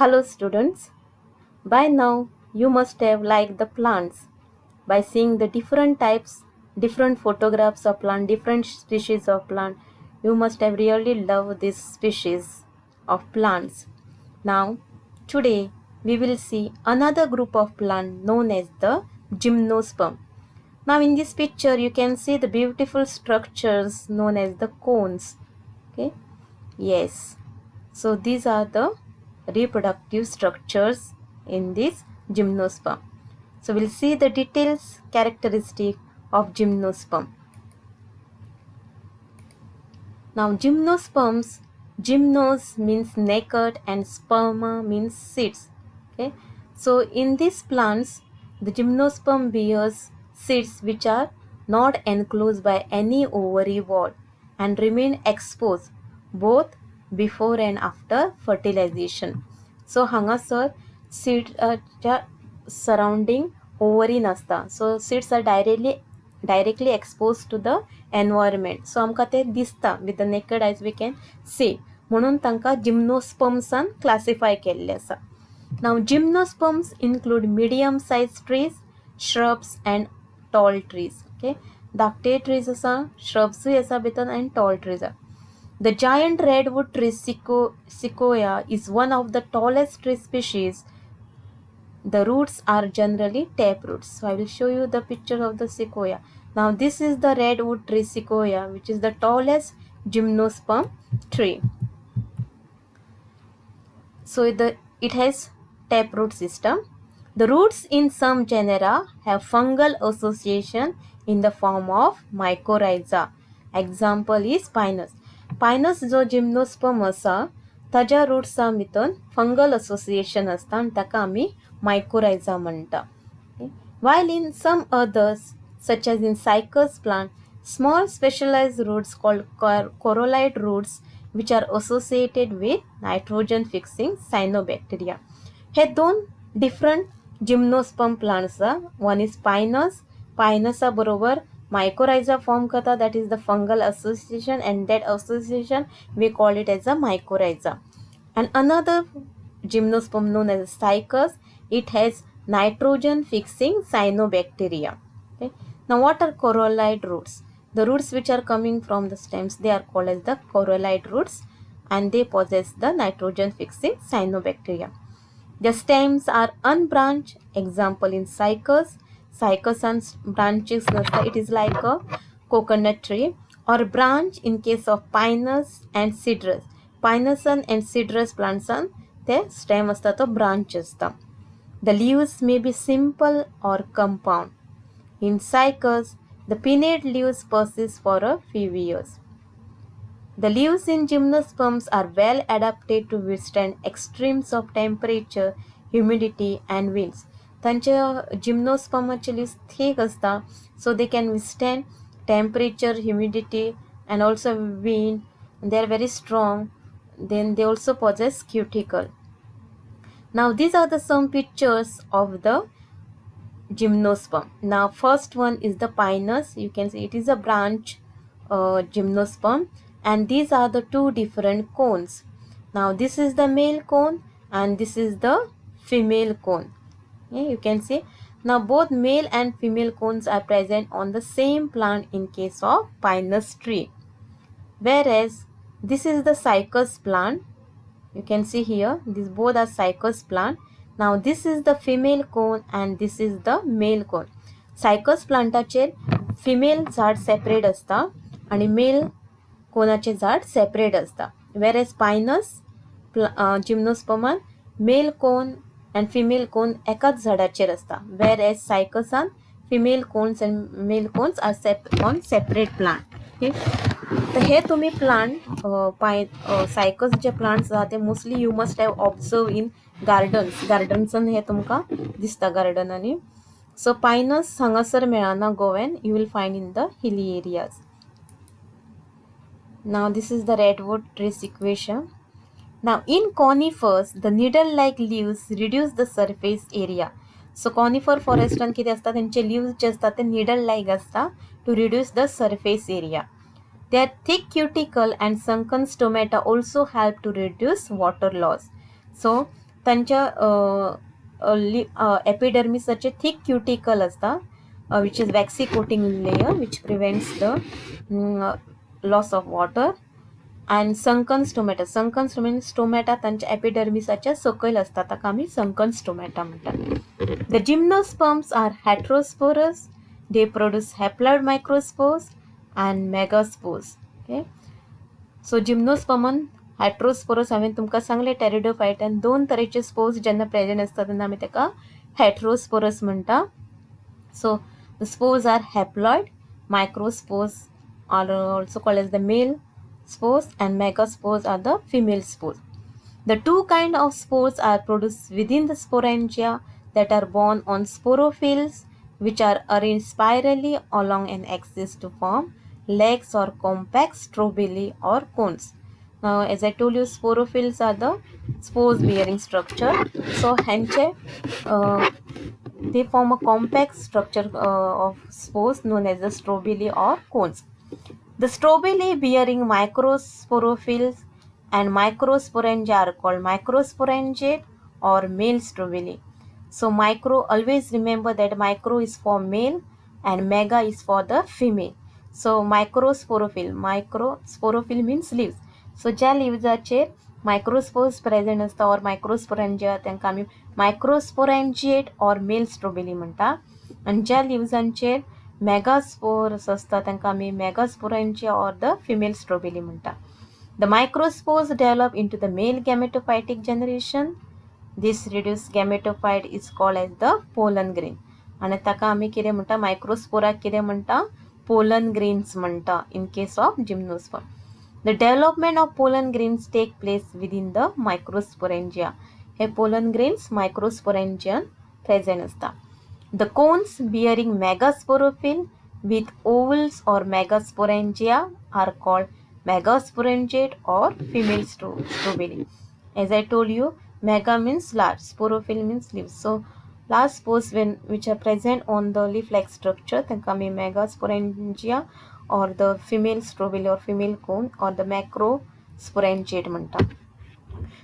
Hello students, by now you must have liked the plants by seeing the different types, different photographs of plant, different species of plant. You must have really loved this species of plants. Now today we will see another group of plant known as the gymnosperm. Now in this picture you can see the beautiful structures known as the cones. Okay, yes, so these are the reproductive structures in this gymnosperm. So we'll see the details characteristic of gymnosperm. Now gymnosperms, gymnos means naked and sperma means seeds. Okay, so in these plants the gymnosperm bears seeds which are not enclosed by any ovary wall and remain exposed both before and after fertilization. So हांगासर seed surrounding ovary नसता. So seeds are directly exposed to the environment. So आमकां ते दिसता with the naked eyes we can see. म्हणून तांकां जिम्नोस्पर्म्सान classify केल्ले आसा. Now gymnosperms include medium sized trees, shrubs and tall trees. Okay, धाकटे trees आसा, shrubs आसा भितर and tall trees are. The giant redwood tree sequoia is one of the tallest tree species. The roots are generally tap roots. So I will show you the picture of the sequoia. Now this is the redwood tree sequoia, which is the tallest gymnosperm tree. So it has taproot system. The roots in some genera have fungal association in the form of mycorrhiza. Example is Pinus. Pinus जो gymnosperm आसा ताज्या रूट्सा भितर fungal association असता आनी ताका आमी mycorrhiza म्हणटा. While in some others, such as in cycas plant, small specialized roots called corolite roots which are associated with nitrogen fixing cyanobacteria. हे दोन different gymnosperm plants. One is Pinus. Pinus बरोबर mycorrhiza form करता, that is the fungal association, and that association we call it as a mycorrhiza. And another gymnosperm known as cycas, it has nitrogen fixing cyanobacteria. Okay. Now what are corolite roots? The roots which are coming from the stems, they are called as the corolite roots, and they possess the nitrogen fixing cyanobacteria. The stems are unbranched. Example in cycas. Cycas and branches, it is like a coconut tree, or branch in case of Pinus and Cedrus. Pinus and Cedrus plants the stem असता तो branch असता. The leaves may be simple or compound. In cycas, the pinnate leaves persist for a few years. The leaves in gymnosperms are well adapted to withstand extremes of temperature, humidity and winds. तांच्या जिम्नोस्पर्माचे leaves thick असता, so they can withstand temperature, humidity and also wind. They are very strong. Then they also possess cuticle. Now these are the some pictures of the gymnosperm. Now first one is the Pinus. You can see it is a branch gymnosperm, and these are the two different cones. Now this is the male cone and this is the female cone. Okay, you can see. Now both male and female cones are present on the same plant in case of Pinus tree. Whereas this is the cycas plant. You can see here, these both are cycas plant. Now this is the female cone and this is the male cone. Cycas plantaचे female झाड separate असता आणि male कोनाचे झाड separate असता. Whereas Pinus gymnosperman male cone and female cone एकाच झाडाचेर असता. Whereas cycasan female cones and male cones are on separate plant. Okay. तर हे तुम्ही plant cycas जे plants आहात ते mostly you must have observe in गार्डन्सान हे तुमकां दिसता गार्डनांनी. सो पायनस हांगासर मेळना गोव्यान, you will find in the hilly areas. Now this is the redwood tree sequoia. Now in conifers the needle like leaves reduce the surface area. So conifer फॉरेस्टान कितें आसता, तेंचे लिव्स जे आसता ते निडल लायक आसता to reduce the surface area. Their thick cuticle and sunken stomata also help to reduce water loss. So तांच्या एपिडर्मिसाचे thick cuticle असता which is waxy coating layer which prevents the loss of water. And sunken stomata तांच्या एपिडर्मिसाच्या सकयल असता ताका आमी sunken stomata म्हणटात. The gymnosperms are heterosporous. They produce haploid microspores and megaspores. Okay. सो जिम्नोस्पर्मन हायड्रोस्पोरस हांवें तुमकां सांगलें टेरिडोफायटान 2 तरेचे स्पोर्स जेन्ना प्रेजेंट आसता तेन्ना आमी ताका हेट्रोस्पोरस म्हणटा. So the spores are haploid, microspores are also called as the male spores, and megaspores are the female spores. The two kind of spores are produced within the sporangia that are borne on sporophylls, which are arranged spirally along an axis to form legs or compact strobili or cones. Now, as I told you, sporophylls are the spores bearing structure. So, hence, they form a compact structure of spores known as the strobili or cones. The strobili bearing microsporophylls and microsporangia are called microsporangiate or male strobili. So micro, always remember that micro is for male and mega is for the female. So microsporophyll means leaves. So ज्या leavesचे microspores present असता or microsporangia तांकां आमी microsporangiate or male strobili म्हणटा. आणि ज्या leavesचे megaspores असता तांकां आमी megasporangia or the female strobili म्हणटा. The microspores develop into the male gametophytic generation. This reduced gametophyte is called as the pollen grain. आणि ताका आमी कितें म्हणटा मायक्रोस्पोराक कितें म्हणटा pollen grains म्हणटा in case of gymnosperm. The development of pollen grains take place within the microsporangia. Hey pollen grains microsporangian present असता. The cones bearing megasporophyll with ovals or megasporangia are called megasporangiate or female strobili. As I told you, mega means large, sporophyll means leaves. So large spores which are present on the leaf-like structure तांकां आमी megasporangia or the female strobili or female cone or the macrosporangiate म्हणटा.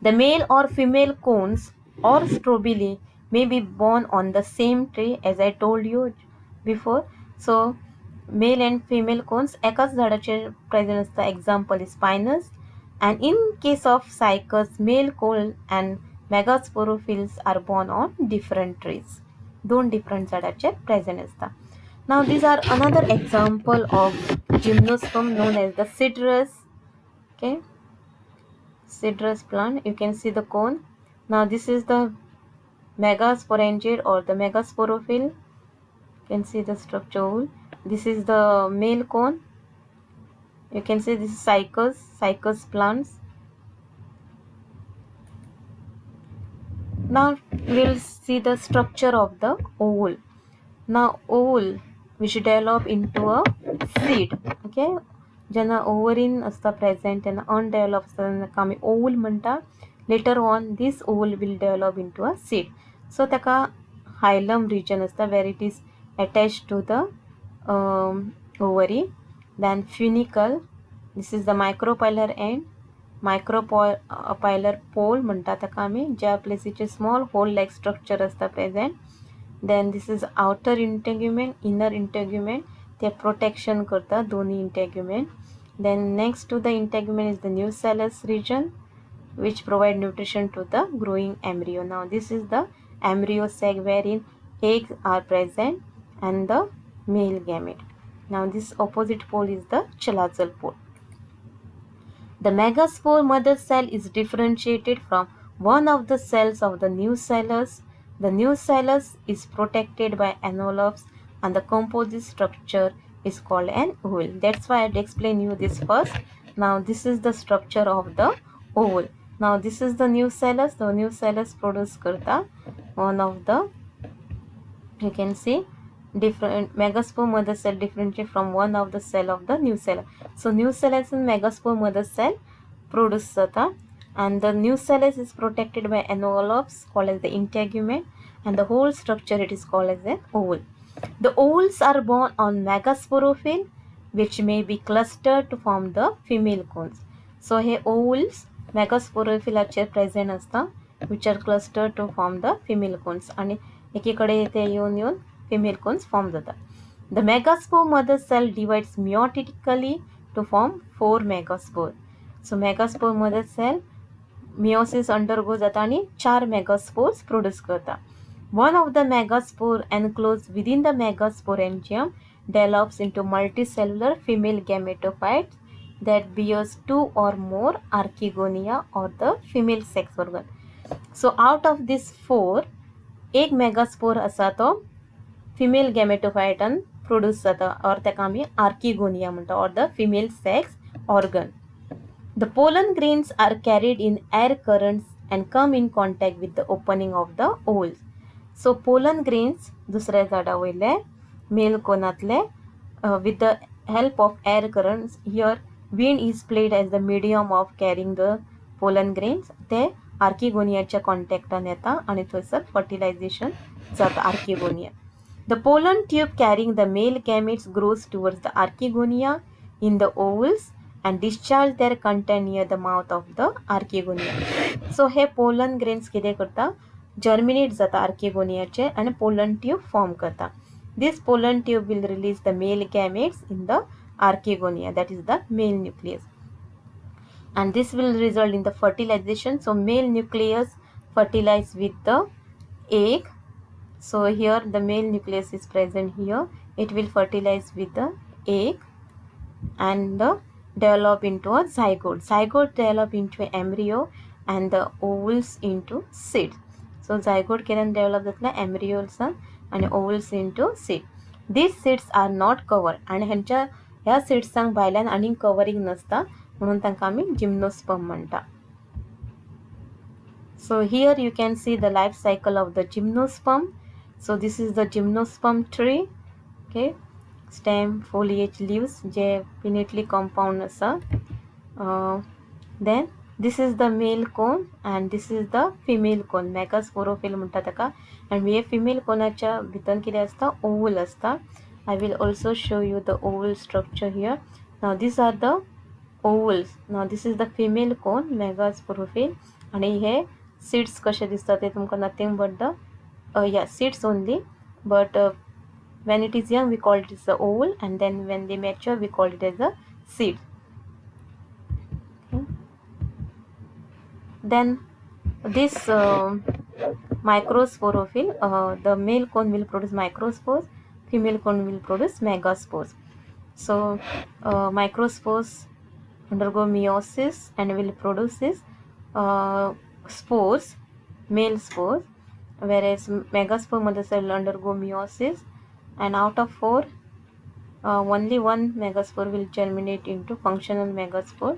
The male or female cones or strobili may be born on the same tree, as I told you before. So male and female cones एकाच झाडाचेर present असता. Example is pinus. And in case of cycas, male cone and megasporophylls are born on different trees. दोन different झाडाचेर present असता. Now these are another example of gymnosperm known as the cedrus. Okay, cedrus plant. You can see the cone. Now this is the megasporangiate or the megasporophyll. You can see the structure. This is the male cone. You can see this is cycas plants. Now we'll see the structure of the ovule. Now ovule which develop into a seed. Okay, जेन्ना ovarian असता present and undeveloped असता ताका आमी ovule म्हणटा. Later on this ovule will develop into a seed. So ताका hilum region असता where it is attached to the ovary. Then funicle, this is the micropylar end. Micropylar pole म्हणटा ताका आमी ज्या प्लेसीचे small hole like structure असता present. Then this is outer integument, inner integument. ते protection करता दोन्ही integument. Then next to the integument is the nucellus region which provide nutrition to the growing embryo. Now this is the embryo sac wherein eggs are present and the male gamete. Now this opposite pole is the chalazal pole. The megaspore mother cell is differentiated from one of the cells of the nucellus. The nucellus is protected by envelopes and the composite structure is called an ovule. That's why I had explained you this first. Now this is the structure of the ovule. Now this is the nucellus. The nucellus produce karta one of the, you can see, different megaspore mother cell differentiate from one of the cell of the nucellus. So nucellus and megaspore mother cell produce jata, and the nucellus is protected by envelopes called as the integument, and the whole structure it is called as an ovule. The ovules are born on megasporophyll which may be clustered to form the female cones. So hey ovules megasporophyllaचे present असता which are clustered to form the female cones आणि एकीकडे ते येऊन female cones form जातात. The megaspore mother cell divides meiotically to form 4 megaspore. So megaspore mother cell meiosis undergo जाता आणि 4 megaspores produce करता. One of the megaspore enclosed within the megasporangium develops into multicellular female gametophytes that bears 2 or more archegonia or the female sex organ. So out of these 4, एक megaspore असा तो female गॅमेटोफायटान produce जाता और ताका आमी archegonia म्हणटा और the female sex organ. The pollen grains are carried in air currents and come in contact with the opening of the ovules. So pollen grains दुसऱ्या झाडा वयले mail कोनातले with the help of air currents, here wind is played as the medium of carrying the pollen grains. ते आर्किगोनियाच्या कॉन्टॅक्टान येता आणि थंयसर fertilisation जाता archegonia. The pollen tube carrying the male gametes grows towards the archegonia in the ovules and discharge their content near the mouth of the archegonia. So हे pollen grains कितें करता germinate जाता आर्किगोनियाचे आणि pollen tube form करता. This pollen tube will release the male gametes in the archegonia, that is the male nucleus. And this will result in the fertilization. So male nucleus fertilize with the egg. So here the male nucleus is present here. It will fertilize with the egg and develop into a zygote. Zygote develop into an embryo and the ovules into seed. So zygote can develop the embryos and ovules into seed. These seeds are not covered and ह्यांच्या ह्या सीड्सांक भायल्यान आनी covering नसता म्हणून तांकां आमी gymnosperm म्हणटा. So here you can see the life cycle of the gymnosperm. So this is the gymnosperm tree. Okay, stem, foliage, leaves J pinnately compound असा. Then this is the male cone and this is the female cone. Megasporophyll म्हणटा ताका. And hey female कोनाच्या भितर कितें असता Oval असता. I will also show you the oval structure here. Now these are the ovals. Now this is the female cone megasporophyll आणि हे seeds कशे दिसता ते तुमकां nothing but the seeds only, but when it is young we call it as the oval and then when they mature we call it as a seed. Okay. Then this microsporophyll, the male cone will produce microspores, female cone will produce megaspores. So microspores undergo meiosis and will produce this spores, male spores, whereas megaspore mother cell will undergo meiosis and out of 4 only one megaspore will germinate into functional megaspore,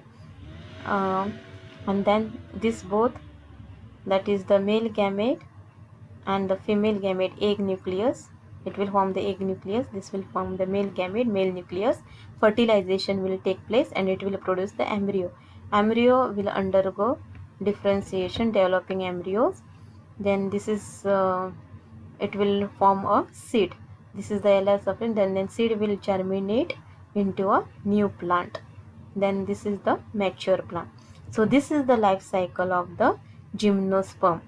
and then this both, that is the male gamete and the female gamete egg nucleus, it will form the egg nucleus, this will form the male gamete male nucleus. Fertilization will take place and it will produce the embryo. Embryo will undergo differentiation, developing embryos. Then this is it will form a seed. This is the LS of it. Then seed will germinate into a new plant. Then this is the mature plant. So this is the life cycle of the gymnosperm.